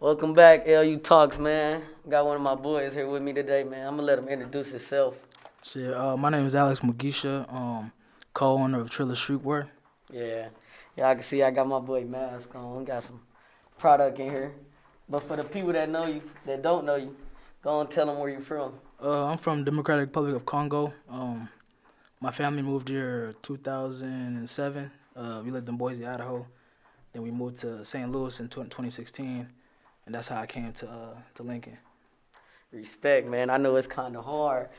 Welcome back, LU Talks, man. Got one of my boys here with me today, man. I'm gonna let him introduce himself. Shit, my name is Alex Mugisha, co-owner of Trillest streetwear. Yeah, yeah. I can see I got my boy mask on. We got some product in here. But for the people that know you, that don't know you, go and tell them where you're from. I'm from Democratic Republic of Congo. My family moved here 2007. We lived in Boise, Idaho. Then we moved to St. Louis in 2016, and that's how I came to Lincoln. Respect, man. I know it's kind of hard,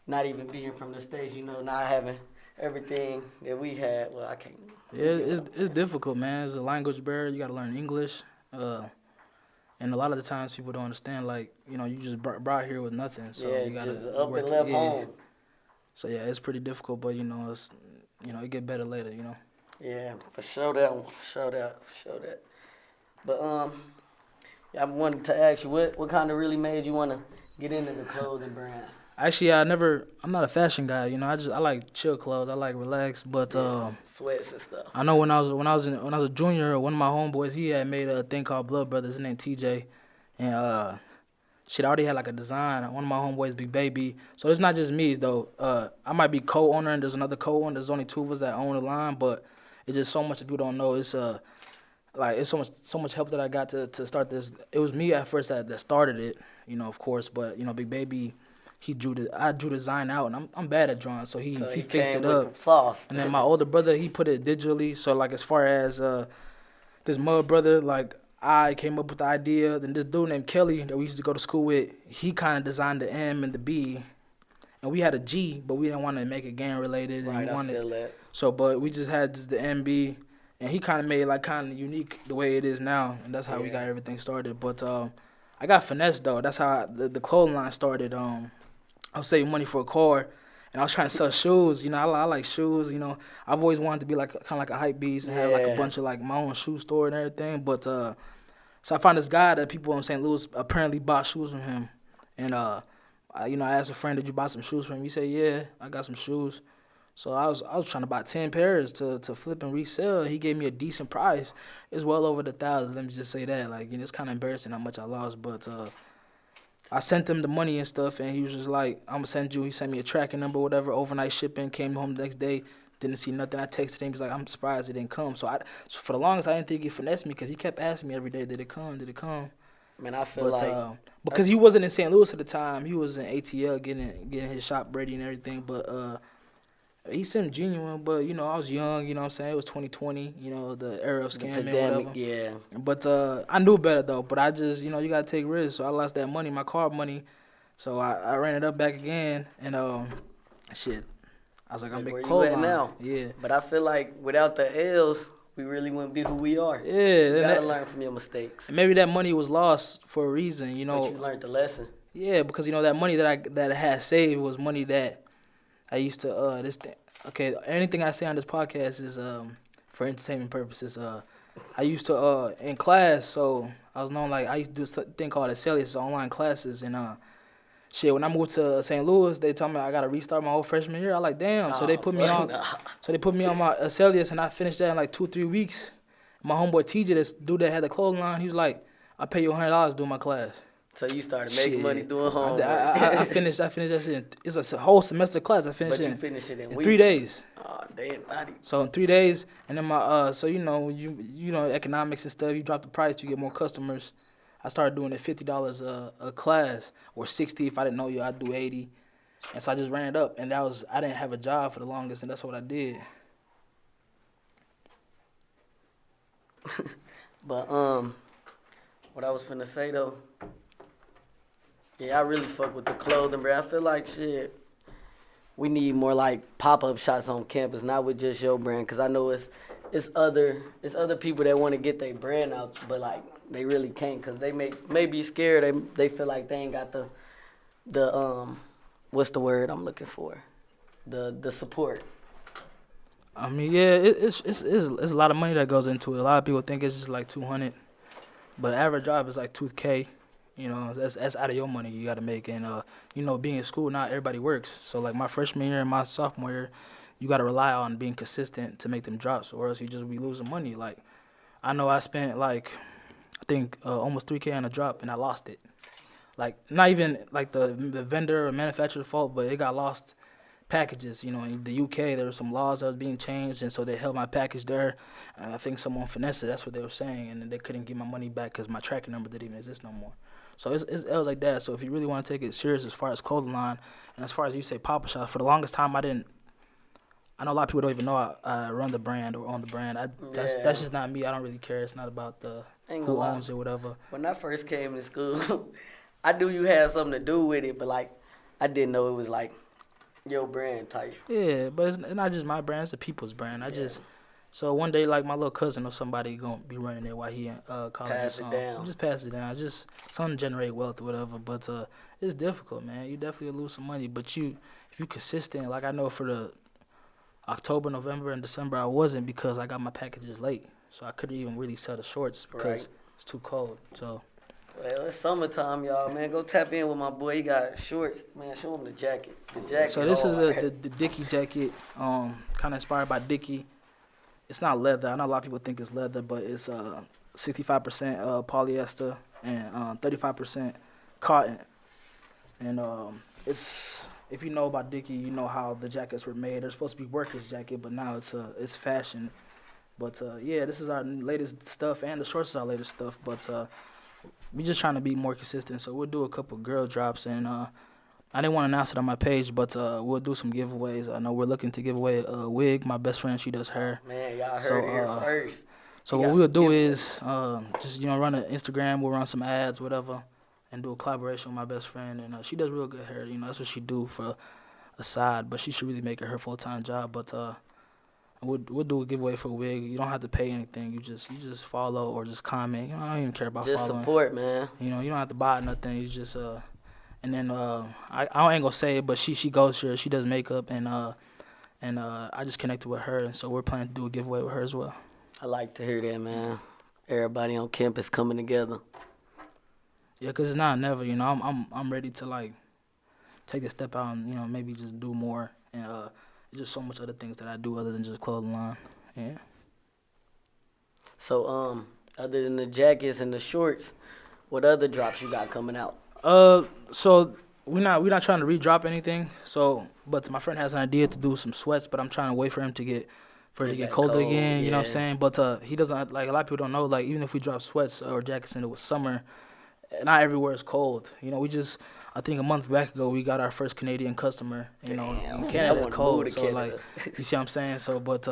not even being from the States, not having everything that we had. Well, I can't. Yeah, it's difficult, man. It's a language barrier. You got to learn English, and a lot of the times people don't understand. Like you just brought here with nothing, so Yeah, you got just to up work. and left Yeah. home. So yeah, it's pretty difficult, but it get better later. Yeah, for sure that one. For sure that. But yeah, I wanted to ask you what kind of really made you want to get into the clothing brand? Actually, I'm not a fashion guy. I like chill clothes. I like relax. But Yeah, sweats and stuff. I know when I was a junior, one of my homeboys he had made a thing called Blood Brothers. His name TJ, and shit, I already had like a design. One of my homeboys, Big Baby. So it's not just me though. I might be co-owner, and there's another co-owner. There's only two of us that own the line, but it's just so much that people don't know. It's so much help that I got to start this. It was me at first that started it, of course. But Big Baby, I drew the design out, and I'm bad at drawing, so he fixed came it with up. the sauce. And then my older brother, he put it digitally. So like as far as this mud brother, like I came up with the idea. Then this dude named Kelly that we used to go to school with, he kind of designed the M and the B, and we had a G, but we didn't want to make it gang related. And Right, we I wanted, feel that. so but we just had just the MB, and he kind of made it like kind of unique the way it is now, and that's how we Yeah. got everything started. But I got finesse though. That's how the clothing line started. I was saving money for a car, and I was trying to sell shoes. I like shoes. I've always wanted to be like kind of like a hype beast and have like a Yeah. bunch of like my own shoe store and everything. But so I found this guy that people in St. Louis apparently bought shoes from him, and I asked a friend, "Did you buy some shoes from him?" He said, "Yeah, I got some shoes." So I was trying to buy 10 pairs to flip and resell. He gave me a decent price. It's well over the thousands. Let me just say that. Like it's kind of embarrassing how much I lost, but I sent him the money and stuff, and he was just like, "I'm gonna send you." He sent me a tracking number, whatever. Overnight shipping. Came home the next day. Didn't see nothing. I texted him. He's like, "I'm surprised it didn't come." So for the longest, I didn't think he finessed me because he kept asking me every day, "Did it come? Did it come?" Man, I feel But like because he wasn't in St. Louis at the time, he was in ATL getting his shop ready and everything. But he seemed genuine. But I was young. You know what I'm saying? It was 2020. The era of the scamming, pandemic, whatever. yeah. But I knew better though. But I just, you gotta take risks. So I lost that money, my car money. So I ran it up back again, and shit. I was like, I'm Like big where you cold at line. now? Yeah. But I feel like without the L's, we really wouldn't be who we are. Yeah. You And, gotta that, learn from your mistakes. and maybe that money was lost for a reason, But you learned the lesson. Yeah, because that money that I had saved was money that I used to this thing. Okay, anything I say on this podcast is for entertainment purposes. I used to in class, so I was known like I used to do this thing called Acelius online classes, and shit, when I moved to St. Louis, they told me I gotta restart my whole freshman year. I like, damn. So they Oh, put me fuck on. nah. So they put me on my Acelius, and I finished that in like 2-3 weeks. My homeboy TJ, this dude that had the clothing line, he was like, "I pay you $100 to do my class." So you started making money Shit. doing I, homework. I finished that shit. It's a whole semester class. I finished But you it finished it in in weeks. 3 days. Oh, damn, naughty. So in 3 days, and then my so economics and stuff. You drop the price, you get more customers. I started doing it $50 a class, or 60 if I didn't know you. I'd do 80, and so I just ran it up. And I didn't have a job for the longest, and that's what I did. But what I was finna say though, yeah, I really fuck with the clothing, bro. I feel like shit. We need more like pop-up shops on campus, not with just your brand, cause I know it's other people that want to get their brand out, but like they really can't, cause they may be scared. They feel like they ain't got the what's the word I'm looking for, the support. I mean, yeah, it's a lot of money that goes into it. A lot of people think it's just like 200, but average job is like 2K. That's out of your money you got to make, and being in school, not everybody works. So like my freshman year and my sophomore year, you got to rely on being consistent to make them drops, or else you just be losing money. Like I know I spent like I think almost 3K on a drop, and I lost it. Like not even like the vendor or manufacturer's fault, but it got lost packages. You know, in the UK there were some laws that was being changed, and so they held my package there. And I think someone finessed it. That's what they were saying, and then they couldn't get my money back because my tracking number didn't even exist no more. So it's L's like that. So if you really want to take it serious as far as clothing line, and as far as you say pop-up shops, for the longest time I didn't. I know a lot of people don't even know I run the brand or own the brand. That's just not me. I don't really care. It's not about who owns it, whatever. When I first came to school, I knew you had something to do with it, but like I didn't know it was like your brand type. Yeah, but it's not just my brand; it's the people's brand. So one day, like my little cousin or somebody gonna be running it while he in college or Pass it something. down. Just pass it down. Just something to generate wealth or whatever. But it's difficult, man. You definitely lose some money, but if you consistent, like I know for the October, November, and December, I wasn't because I got my packages late, so I couldn't even really sell the shorts because it's too cold. So. Well, it's summertime, y'all, man. Go tap in with my boy. He got shorts. Man, show him the jacket. The jacket. So this is the Dickie jacket, kind of inspired by Dickie. It's not leather. I know a lot of people think it's leather, but it's 65% polyester and 35% cotton. And it's, if you know about Dickie, you know how the jackets were made. They're supposed to be workers' jacket, but now it's fashion. But yeah, this is our latest stuff, and the shorts is our latest stuff. But we just trying to be more consistent, so we'll do a couple girl drops, and I didn't want to announce it on my page, but we'll do some giveaways. I know we're looking to give away a wig. My best friend, she does hair. Man, y'all heard it here first. So what we'll do is just run an Instagram. We'll run some ads, whatever, and do a collaboration with my best friend. And she does real good hair. That's what she do for a side, but she should really make it her full-time job. But we'll do a giveaway for a wig. You don't have to pay anything. You just follow or just comment. I don't even care about just following. Just support, man. You don't have to buy nothing. You just and then I ain't gonna say it, but she goes here. She does makeup, and I just connected with her, and so we're planning to do a giveaway with her as well. I like to hear that, man. Everybody on campus coming together. Yeah, 'cause it's not never. I'm ready to like take a step out and maybe just do more, and just so much other things that I do other than just clothing line. Yeah. So other than the jackets and the shorts, what other drops you got coming out? So we're not trying to redrop anything. So, but my friend has an idea to do some sweats, but I'm trying to wait for him to get colder again. You know what I'm saying? But he doesn't, like, a lot of people don't know, like, even if we drop sweats or jackets and it was summer, not everywhere is cold. I think a month back ago we got our first Canadian customer. Canada cold, so like, you see what I'm saying? So, but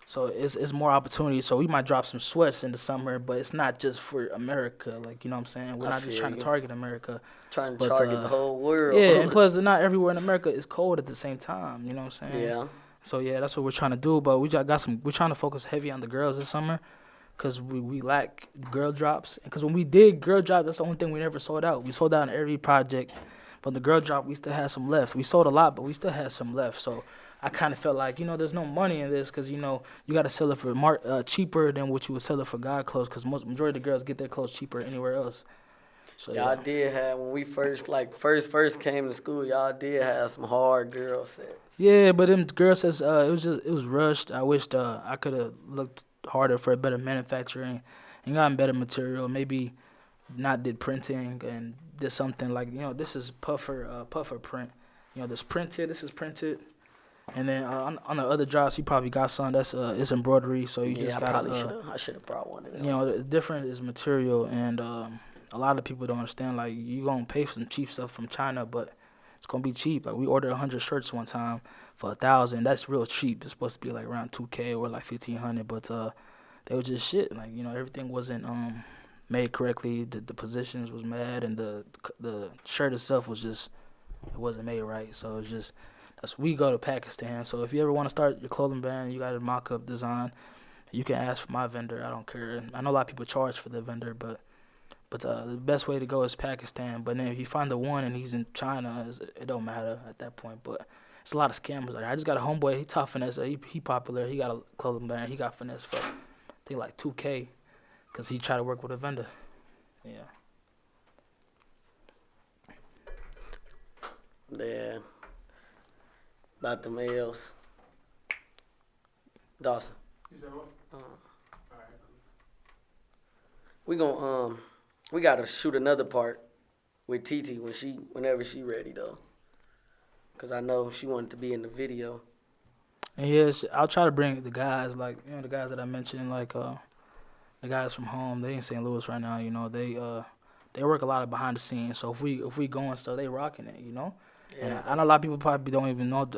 so it's more opportunity. So we might drop some sweats in the summer, but it's not just for America. Like, you know what I'm saying? We're not just trying to target America. Trying to target the whole world. Yeah, and plus not everywhere in America is cold at the same time. You know what I'm saying? Yeah. So yeah, that's what we're trying to do. But we're trying to focus heavy on the girls this summer, because we lack girl drops. Because when we did girl drop, that's the only thing we never sold out. We sold out on every project, but the girl drop, we still had some left. We sold a lot, but we still had some left. So I kind of felt like, there's no money in this, because, you got to sell it for cheaper than what you would sell it for guy clothes, because majority of the girls get their clothes cheaper anywhere else. So y'all did have, when we first came to school, y'all did have some hard girl sets. Yeah, but them girl sets, it was rushed. I wished I could have looked harder for a better manufacturing and gotten better material. Maybe not did printing and did something like, this is puffer print. This printed, this is printed. And then on the other drops, you probably got some that's it's embroidery, so you just got I should have brought one of them. The difference is material, and a lot of people don't understand. Like, you gonna pay for some cheap stuff from China, but it's gonna be cheap. Like, we ordered 100 shirts one time for $1,000. That's real cheap. It's supposed to be like around $2,000 or like $1,500, but they were just shit. Like, everything wasn't made correctly. The positions was mad, and the shirt itself was just, it wasn't made right. So it's just, we go to Pakistan. So if you ever want to start your clothing brand, you got a mock-up design, you can ask for my vendor. I don't care. I know a lot of people charge for the vendor, but the best way to go is Pakistan. But then if you find the one and he's in China, it don't matter at that point. But it's a lot of scammers. Like, I just got a homeboy. He top finesse. He popular. He got a clothing brand. He got finesse for, I think, like $2,000, because he tried to work with a vendor. Yeah. Yeah. About the males. Dawson. You said what? We gon' we gotta shoot another part with TT whenever she ready though. Cause I know she wanted to be in the video. And yes, I'll try to bring the guys, like, you know, the guys that I mentioned, like the guys from home. They in St. Louis right now, you know. They work a lot of behind the scenes. So if we going stuff, they rocking it, you know. And Yeah, I know a lot of people probably don't even know.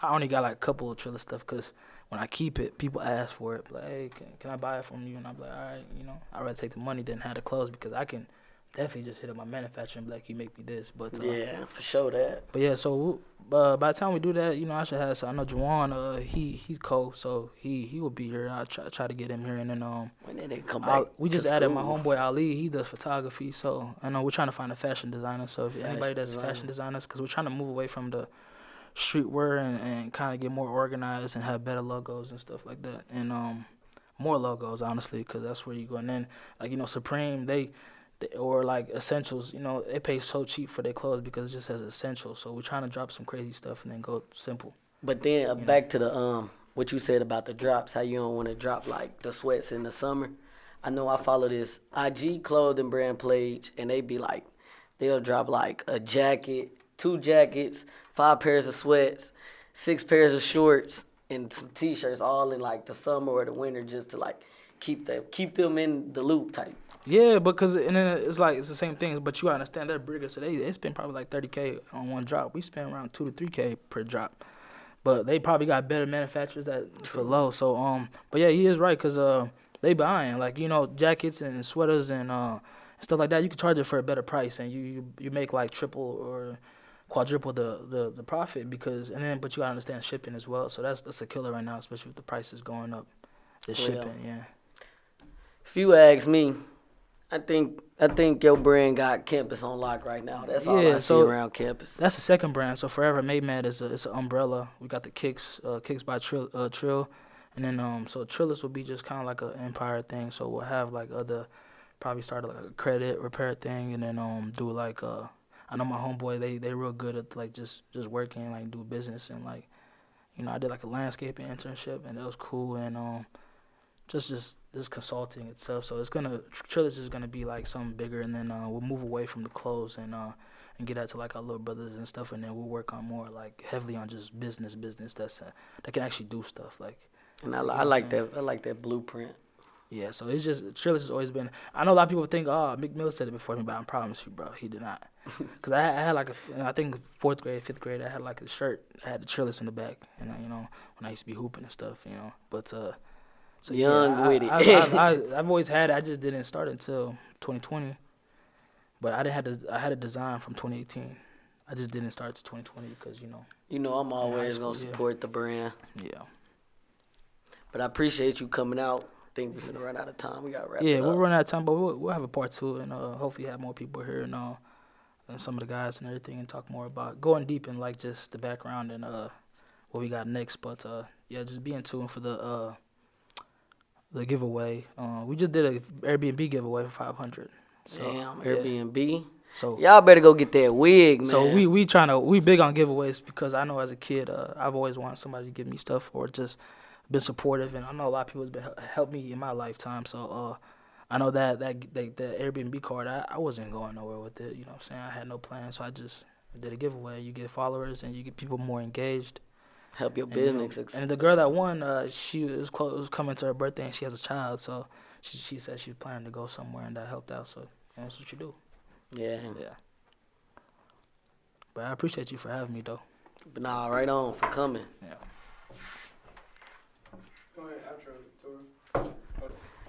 I only got like a couple of Trillest stuff because when I keep it, people ask for it. Like, hey, can I buy it from you? And I'm like, all right, you know. I'd rather take the money than have the clothes because I can definitely just hit up my manufacturer and be like, you make me this. But yeah, for sure that. But yeah, so by the time we do that, you know, I should have. So I know Juwan, he's cold, so he will be here. I'll try to get him here, and then When they come back, we just to added my school. homeboy Ali. He does photography, so I know we're trying to find a fashion designer. So if anybody that's designer. fashion designers, because we're trying to move away from the streetwear and kind of get more organized and have better logos and stuff like that, and more logos honestly, because that's where you go. And then like, you know, Supreme, they or like Essentials, you know, they pay so cheap for their clothes because it just says Essentials. So we're trying to drop some crazy stuff and then go simple. But then back to the what you said about the drops, how you don't want to drop like the sweats in the summer. I know I follow this IG clothing brand page, and they be like, they'll drop like a jacket, 2 jackets, 5 pairs of sweats, 6 pairs of shorts, and some t-shirts, all in like the summer or the winter, just to like keep them in the loop type. Yeah, because and then it's like it's the same thing, but you gotta understand they're bigger, so they spend probably like $30K on one drop. We spend around $2 to $3K per drop, but they probably got better manufacturers that for low. So but yeah, he is right because they buying like, you know, jackets and sweaters and stuff like that. You can charge it for a better price, and you make like triple or quadruple the profit because but you gotta understand shipping as well. So that's a killer right now, especially with the prices going up. The shipping, yeah. If you ask me, I think your brand got campus on lock right now. That's all I see around campus. That's the second brand. So Forever Made Mad is it's an umbrella. We got the kicks by Trill, and then so Trillest will be just kind of like an empire thing. So we'll have like probably start like a credit repair thing, and then do like I know my homeboy they real good at like just working, like do business, and like, you know, I did like a landscaping internship and that was cool, and just consulting itself. So Trillest is gonna be like something bigger, and then we'll move away from the clothes and get that to like our little brothers and stuff, and then we'll work on more like heavily on just business that can actually do stuff like. And I like that blueprint. Yeah, so it's just Trillest has always been. I know a lot of people think, oh, Mick Mill said it before me, but I promise you, bro, he did not. Cause I had like I think 4th grade, 5th grade, I had like a shirt that had the Trillest in the back, and you know, when I used to be hooping and stuff, you know, but. So Young with it. I've always had it. I just didn't start until 2020. But I had a design from 2018. I just didn't start to 2020 because, you know. You know, I'm always gonna support the brand. Yeah. But I appreciate you coming out. I think we're finna run out of time. We gotta wrap it up. Yeah, we'll run out of time, but we'll have a part 2, and hopefully have more people here and some of the guys and everything, and talk more about going deep in like just the background and what we got next. But yeah, just be in tune for the giveaway. We just did an Airbnb giveaway for 500. So, damn, Airbnb. Yeah. So y'all better go get that wig, man. So we big on giveaways because I know as a kid I've always wanted somebody to give me stuff or just been supportive, and I know a lot of people has been helped me in my lifetime. So I know that Airbnb card, I wasn't going nowhere with it. You know what I'm saying? I had no plan, so I just did a giveaway. You get followers and you get people more engaged. Help your business. And the girl that won, she was coming to her birthday, and she has a child, so she said she was planning to go somewhere, and that helped out. So that's what you do. Yeah. Yeah. But I appreciate you for having me, though. But nah, right on for coming. Yeah. Go ahead, outro, tour.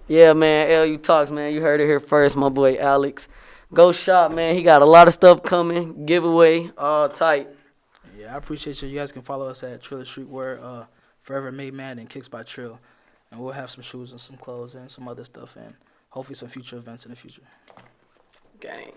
Yeah, man. LU Talks, man. You heard it here first, my boy Alex. Go shop, man. He got a lot of stuff coming. Giveaway, all tight. Yeah, I appreciate you. You guys can follow us at Trillest Streetwear, Forever Made Mad, and Kicks by Trill. And we'll have some shoes and some clothes and some other stuff, and hopefully some future events in the future. Gang.